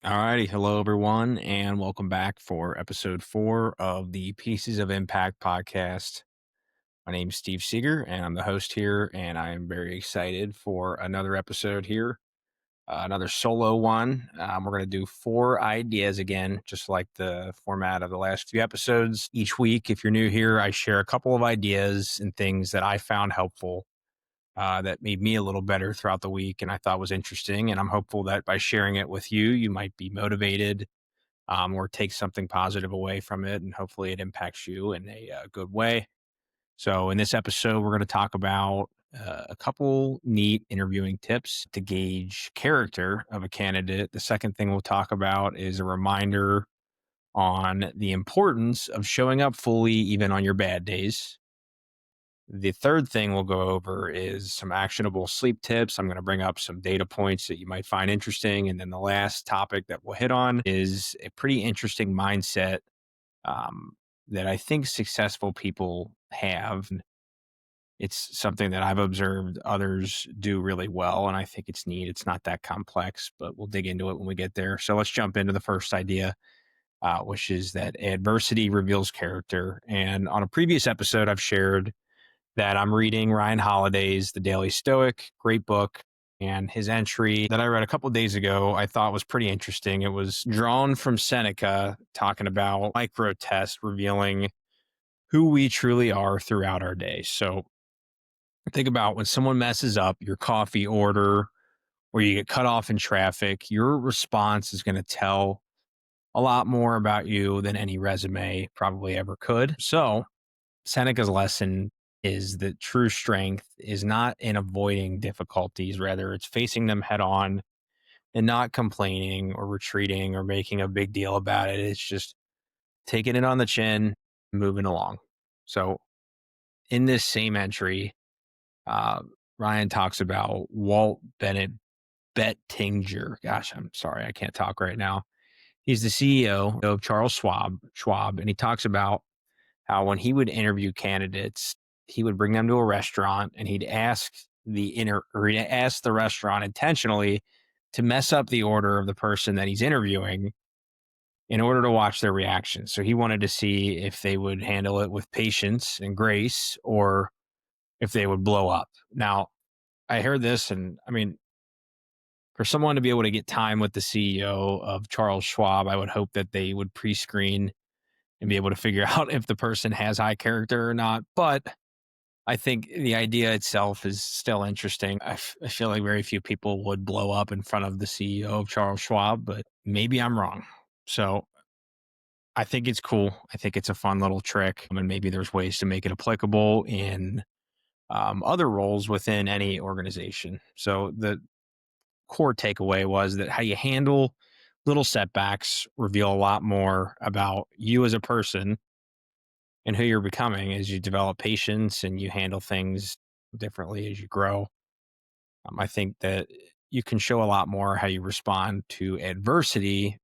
All righty. Hello, everyone, and welcome back for episode 4 of the Pieces of Impact podcast. My name's Steve Seger, and I'm the host here, and I am very excited for another episode here, another solo one. We're going to do 4 ideas again, just like the format of the last few episodes. Each week, if you're new here, I share a couple of ideas and things that I found helpful that made me a little better throughout the week and I thought was interesting. And I'm hopeful that by sharing it with you, you might be motivated or take something positive away from it. And hopefully it impacts you in a good way. So, in this episode, we're going to talk about a couple neat interviewing tips to gauge character of a candidate. The second thing we'll talk about is a reminder on the importance of showing up fully, even on your bad days. The third thing we'll go over is some actionable sleep tips. I'm going to bring up some data points that you might find interesting. And then the last topic that we'll hit on is a pretty interesting mindset um, that I think successful people have. It's something that I've observed others do really well. And I think it's neat. It's not that complex, but we'll dig into it when we get there. So let's jump into the first idea, which is that adversity reveals character. And on a previous episode, I've shared that I'm reading Ryan Holiday's The Daily Stoic, great book. And his entry that I read a couple of days ago, I thought was pretty interesting. It was drawn from Seneca, talking about micro tests revealing who we truly are throughout our day. So think about when someone messes up your coffee order or you get cut off in traffic, your response is going to tell a lot more about you than any resume probably ever could. So Seneca's lesson is that true strength is not in avoiding difficulties, rather, it's facing them head on and not complaining or retreating or making a big deal about it. It's just taking it on the chin, moving along. So, in this same entry, uh, Ryan talks about Walt Bennett Bettinger. Gosh, I'm sorry, I can't talk right now. He's the CEO of Charles Schwab, and he talks about how when he would interview candidates, he would bring them to a restaurant and he'd ask the restaurant intentionally to mess up the order of the person that he's interviewing in order to watch their reaction. So he wanted to see if they would handle it with patience and grace or if they would blow up. Now, I heard this, and I mean, for someone to be able to get time with the CEO of Charles Schwab, I would hope that they would pre-screen and be able to figure out if the person has high character or not. But I think the idea itself is still interesting. I feel like very few people would blow up in front of the CEO of Charles Schwab, but maybe I'm wrong. So I think it's cool. I think it's a fun little trick. And maybe there's ways to make it applicable in other roles within any organization. So the core takeaway was that how you handle little setbacks reveal a lot more about you as a person and who you're becoming as you develop patience and you handle things differently as you grow. I think that you can show a lot more how you respond to adversity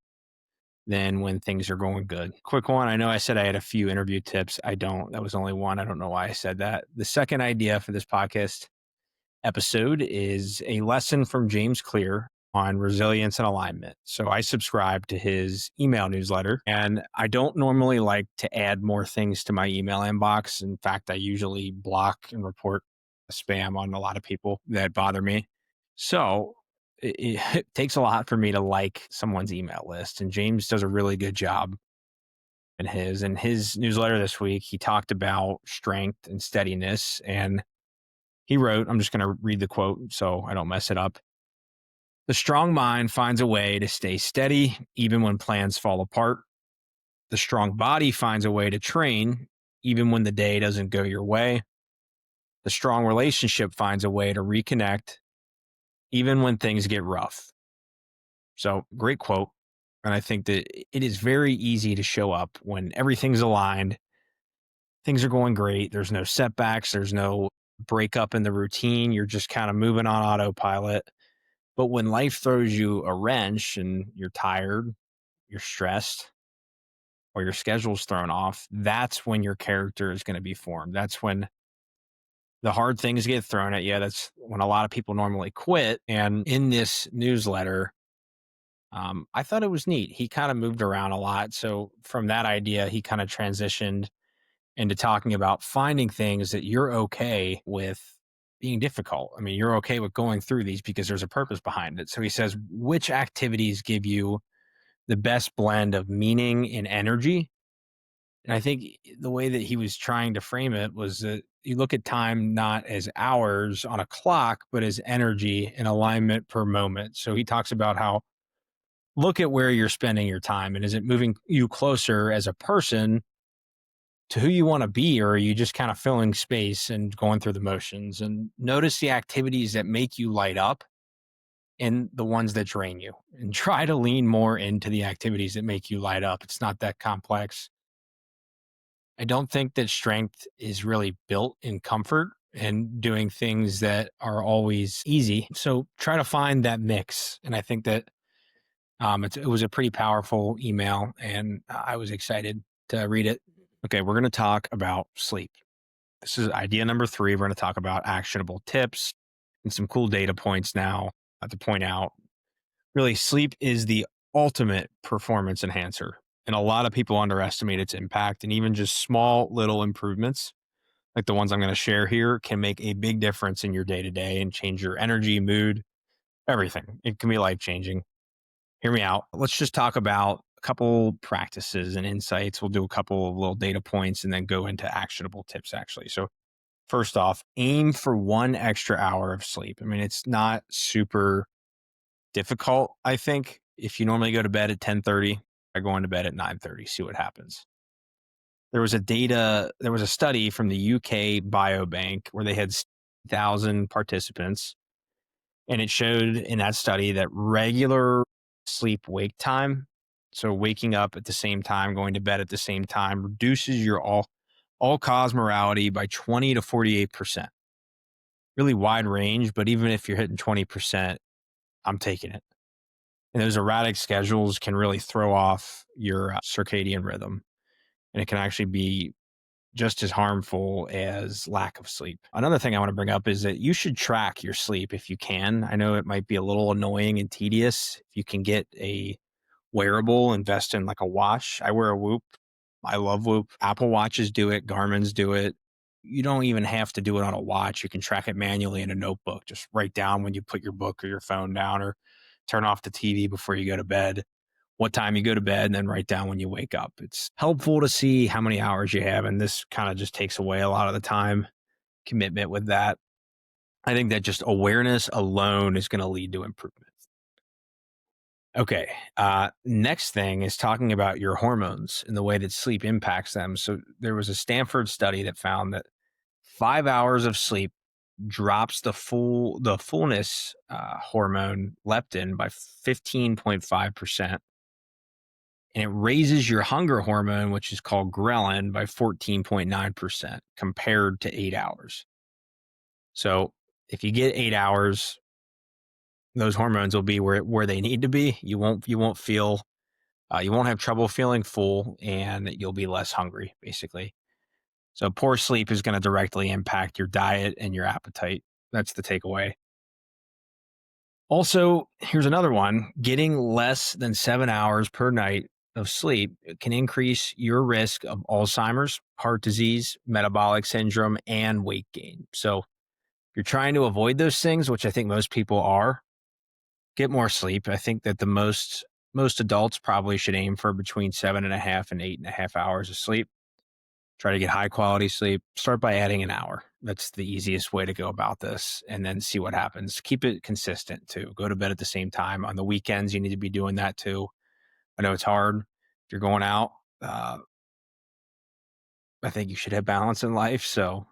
than when things are going good. Quick one. I know I said I had a few interview tips. I don't. That was only one. I don't know why I said that. The second idea for this podcast episode is a lesson from James Clear on resilience and alignment. So I subscribe to his email newsletter, and I don't normally like to add more things to my email inbox. In fact, I usually block and report spam on a lot of people that bother me. So it takes a lot for me to like someone's email list, and James does a really good job in his newsletter this week. He talked about strength and steadiness, and he wrote, I'm just going to read the quote so I don't mess it up. The strong mind finds a way to stay steady even when plans fall apart. The strong body finds a way to train even when the day doesn't go your way. The strong relationship finds a way to reconnect even when things get rough. So, great quote. And I think that it is very easy to show up when everything's aligned, things are going great, there's no setbacks, there's no breakup in the routine, you're just kind of moving on autopilot. But when life throws you a wrench and you're tired, you're stressed, or your schedule's thrown off, that's when your character is going to be formed. That's when the hard things get thrown at you. That's when a lot of people normally quit. And in this newsletter, I thought it was neat. He kind of moved around a lot. So from that idea, he kind of transitioned into talking about finding things that you're okay with being difficult. I mean, you're okay with going through these because there's a purpose behind it. So he says, which activities give you the best blend of meaning and energy? And I think the way that he was trying to frame it was that you look at time not as hours on a clock, but as energy and alignment per moment. So he talks about how look at where you're spending your time and is it moving you closer as a person to who you want to be, or are you just kind of filling space and going through the motions? And notice the activities that make you light up and the ones that drain you, and try to lean more into the activities that make you light up. It's not that complex. I don't think that strength is really built in comfort and doing things that are always easy. So try to find that mix. And I think that it was a pretty powerful email, and I was excited to read it. Okay, we're going to talk about sleep. This is idea number 3. We're going to talk about actionable tips and some cool data points now to point out. Really, sleep is the ultimate performance enhancer, and a lot of people underestimate its impact. And even just small little improvements, like the ones I'm going to share here, can make a big difference in your day to day and change your energy, mood, everything. It can be life changing. Hear me out. Let's just talk about a couple practices and insights. We'll do a couple of little data points and then go into actionable tips, actually. So, first off, aim for 1 extra hour of sleep. I mean, it's not super difficult, I think. If you normally go to bed at 10:30, I go into bed at 9:30, see what happens. There was a study from the UK Biobank where they had 1,000 participants, and it showed in that study that regular sleep wake time, so waking up at the same time, going to bed at the same time, reduces your all cause mortality by 20 to 48%. Really wide range, but even if you're hitting 20%, I'm taking it. And those erratic schedules can really throw off your circadian rhythm, and it can actually be just as harmful as lack of sleep. Another thing I want to bring up is that you should track your sleep if you can. I know it might be a little annoying and tedious. If you can get a wearable, invest in like a watch. I wear a Whoop. I love Whoop. Apple Watches do it, Garmin's do it. You don't even have to do it on a watch. You can track it manually in a notebook. Just write down when you put your book or your phone down, or turn off the TV before you go to bed, what time you go to bed, and then write down when you wake up. It's helpful to see how many hours you have, and this kind of just takes away a lot of the time commitment with that. I think that just awareness alone is going to lead to improvement. Okay. Next thing is talking about your hormones and the way that sleep impacts them. So there was a Stanford study that found that 5 hours of sleep drops the fullness hormone leptin by 15.5%, and it raises your hunger hormone, which is called ghrelin, by 14.9% compared to 8 hours. So if you get 8 hours, those hormones will be where they need to be. You won't feel you won't have trouble feeling full, and you'll be less hungry, basically. So poor sleep is going to directly impact your diet and your appetite. That's the takeaway. Also, here's another one. Getting less than 7 hours per night of sleep can increase your risk of Alzheimer's, heart disease, metabolic syndrome, and weight gain. So if you're trying to avoid those things, which I think most people are, get more sleep. I think that the most adults probably should aim for between 7.5 and 8.5 hours of sleep. Try to get high quality sleep. Start by adding an hour. That's the easiest way to go about this, and then see what happens. Keep it consistent too. Go to bed at the same time. On the weekends, you need to be doing that too. I know it's hard. If you're going out, I think you should have balance in life. So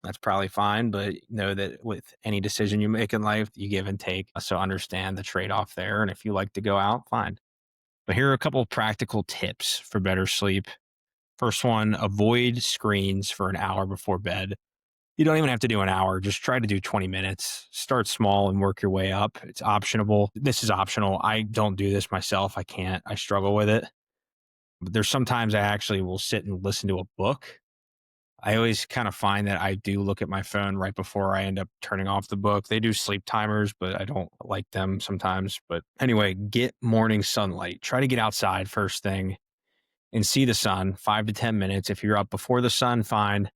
that's probably fine. But know that with any decision you make in life, you give and take. So understand the trade off there. And if you like to go out, fine. But here are a couple of practical tips for better sleep. First one, avoid screens for an hour before bed. You don't even have to do an hour. Just try to do 20 minutes. Start small and work your way up. It's optional. This is optional. I don't do this myself. I can't. I struggle with it. But there's sometimes I actually will sit and listen to a book. I always kind of find that I do look at my phone right before I end up turning off the book. They do sleep timers, but I don't like them sometimes. But anyway, get morning sunlight. Try to get outside first thing and see the sun 5 to 10 minutes. If you're up before the sun, fine,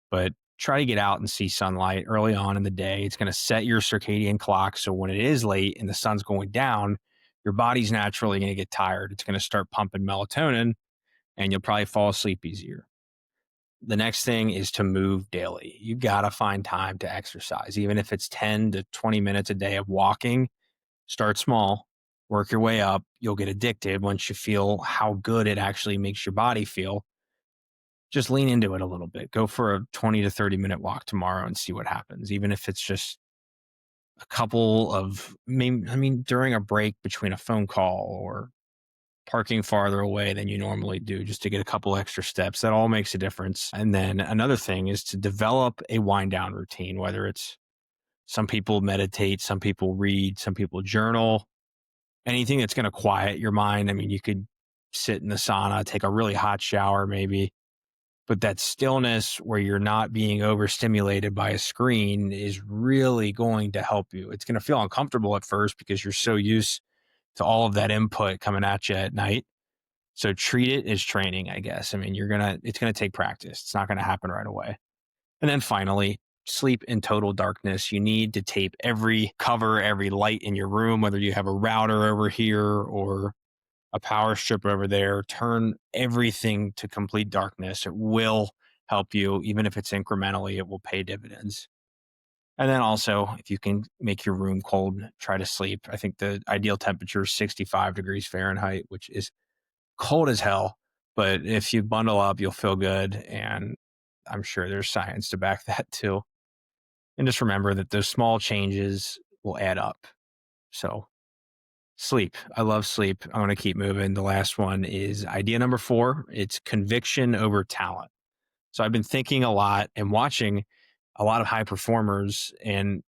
but try to get out and see sunlight early on in the day. It's going to set your circadian clock. So when it is late and the sun's going down, your body's naturally going to get tired. It's going to start pumping melatonin and you'll probably fall asleep easier. The next thing is to move daily. You got to find time to exercise, even if it's 10 to 20 minutes a day of walking. Start small, work your way up. You'll get addicted once you feel how good it actually makes your body feel. Just lean into it a little bit. Go for a 20 to 30-minute walk tomorrow and see what happens, even if it's just a couple of, during a break between a phone call or parking farther away than you normally do just to get a couple extra steps. That all makes a difference. And then another thing is to develop a wind down routine, whether it's some people meditate, some people read, some people journal, anything that's going to quiet your mind. I mean, you could sit in the sauna, take a really hot shower, maybe, but that stillness where you're not being overstimulated by a screen is really going to help you. It's going to feel uncomfortable at first because you're so used to all of that input coming at you at night. So treat it as training, I guess. I mean, it's going to take practice. It's not going to happen right away. And then finally, sleep in total darkness. You need to tape every cover, every light in your room, whether you have a router over here or a power strip over there. Turn everything to complete darkness. It will help you, even if it's incrementally, it will pay dividends. And then also, if you can make your room cold, try to sleep. I think the ideal temperature is 65 degrees Fahrenheit, which is cold as hell. But if you bundle up, you'll feel good. And I'm sure there's science to back that too. And just remember that those small changes will add up. So sleep. I love sleep. I'm going to keep moving. The last one is idea number 4. It's conviction over talent. So I've been thinking a lot and watching a lot of high performers and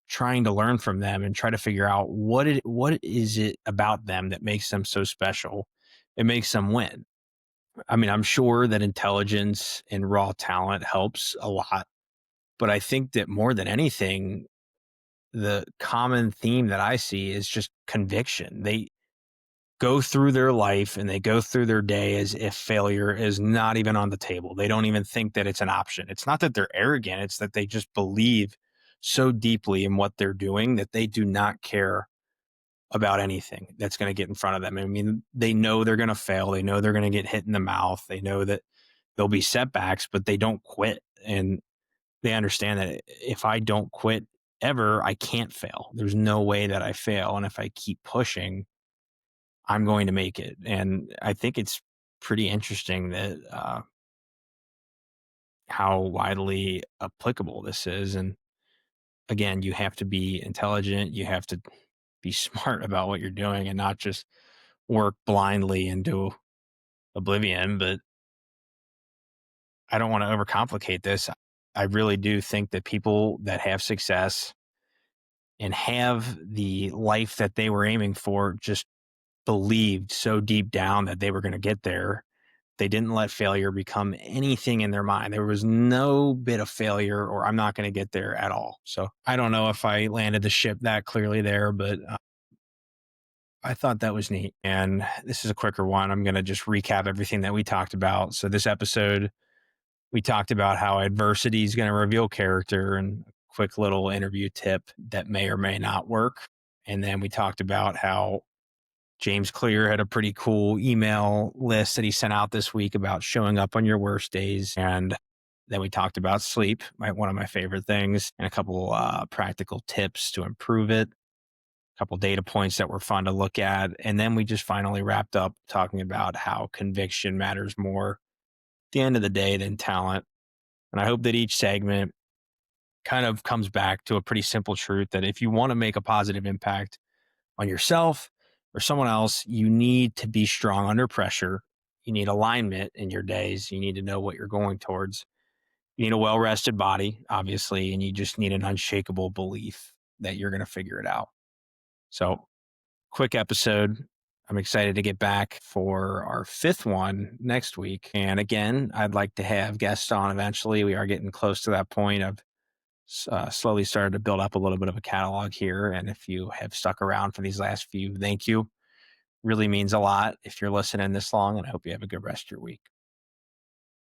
trying to learn from them and try to figure out what is it about them that makes them so special. It makes them win. I mean, I'm sure that intelligence and raw talent helps a lot, but I think that more than anything, the common theme that I see is just conviction. They go through their life and they go through their day as if failure is not even on the table. They don't even think that it's an option. It's not that they're arrogant, it's that they just believe so deeply in what they're doing that they do not care about anything that's going to get in front of them. I mean, they know they're going to fail. They know they're going to get hit in the mouth. They know that there'll be setbacks, but they don't quit. And they understand that if I don't quit ever, I can't fail. There's no way that I fail. And if I keep pushing, I'm going to make it. And I think it's pretty interesting that how widely applicable this is. And again, you have to be intelligent. You have to be smart about what you're doing and not just work blindly into oblivion. But I don't want to overcomplicate this. I really do think that people that have success and have the life that they were aiming for just believed so deep down that they were going to get there. They didn't let failure become anything in their mind. There was no bit of failure or I'm not going to get there at all. So I don't know if I landed the ship that clearly there, but I thought that was neat. And this is a quicker one. I'm going to just recap everything that we talked about. So this episode, we talked about how adversity is going to reveal character and a quick little interview tip that may or may not work. And then we talked about how James Clear had a pretty cool email list that he sent out this week about showing up on your worst days. And then we talked about sleep, one of my favorite things, and a couple practical tips to improve it, a couple data points that were fun to look at. And then we just finally wrapped up talking about how conviction matters more at the end of the day than talent. And I hope that each segment kind of comes back to a pretty simple truth that if you want to make a positive impact on yourself or someone else, you need to be strong under pressure. You need alignment in your days. You need to know what you're going towards. You need a well-rested body, obviously, and you just need an unshakable belief that you're going to figure it out. So quick episode. I'm excited to get back for our fifth one next week. And again, I'd like to have guests on eventually. We are getting close to that point of slowly started to build up a little bit of a catalog here. And if you have stuck around for these last few, thank you. Really means a lot if you're listening this long, and I hope you have a good rest of your week.